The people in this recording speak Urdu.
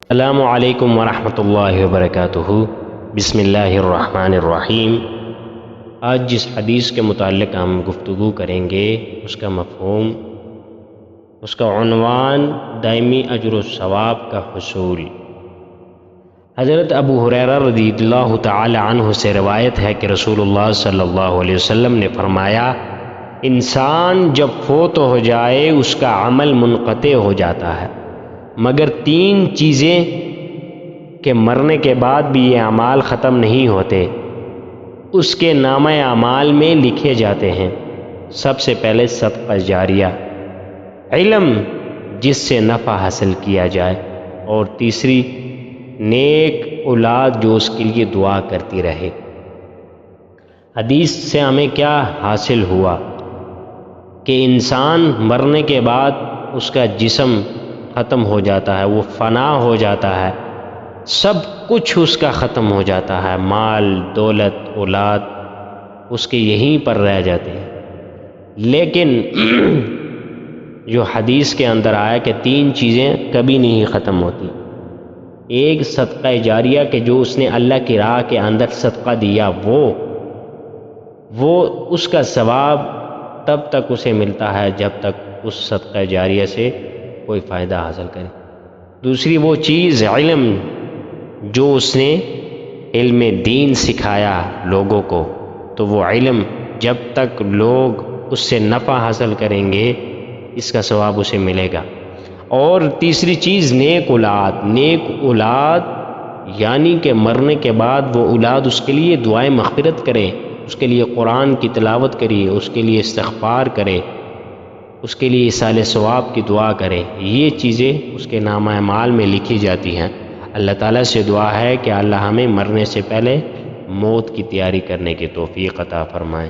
السلام علیکم ورحمۃ اللہ وبرکاتہ۔ بسم اللہ الرحمن الرحیم۔ آج جس حدیث کے متعلق ہم گفتگو کریں گے اس کا مفہوم، اس کا عنوان دائمی اجر و ثواب کا حصول۔ حضرت ابو ہریرہ رضی اللہ تعالی عنہ سے روایت ہے کہ رسول اللہ صلی اللہ علیہ وسلم نے فرمایا، انسان جب فوت ہو جائے اس کا عمل منقطع ہو جاتا ہے، مگر تین چیزیں کہ مرنے کے بعد بھی یہ اعمال ختم نہیں ہوتے، اس کے نامہ اعمال میں لکھے جاتے ہیں۔ سب سے پہلے صدقہ جاریہ، علم جس سے نفع حاصل کیا جائے، اور تیسری نیک اولاد جو اس کے لیے دعا کرتی رہے۔ حدیث سے ہمیں کیا حاصل ہوا کہ انسان مرنے کے بعد اس کا جسم ختم ہو جاتا ہے، وہ فنا ہو جاتا ہے، سب کچھ اس کا ختم ہو جاتا ہے، مال دولت اولاد اس کے یہیں پر رہ جاتے ہیں۔ لیکن جو حدیث کے اندر آیا کہ تین چیزیں کبھی نہیں ختم ہوتی۔ ایک صدقہ جاریہ کہ جو اس نے اللہ کی راہ کے اندر صدقہ دیا، وہ اس کا ثواب تب تک اسے ملتا ہے جب تک اس صدقہ جاریہ سے کوئی فائدہ حاصل کرے۔ دوسری وہ چیز علم جو اس نے علم دین سکھایا لوگوں کو، تو وہ علم جب تک لوگ اس سے نفع حاصل کریں گے اس کا ثواب اسے ملے گا۔ اور تیسری چیز نیک اولاد یعنی کہ مرنے کے بعد وہ اولاد اس کے لیے دعائیں مغفرت کرے، اس کے لیے قرآن کی تلاوت کرے، اس کے لیے استغفار کرے، اس کے لیے ایصال ثواب کی دعا کرے۔ یہ چیزیں اس کے نامہ اعمال میں لکھی جاتی ہیں۔ اللہ تعالیٰ سے دعا ہے کہ اللہ ہمیں مرنے سے پہلے موت کی تیاری کرنے کی توفیق عطا فرمائے۔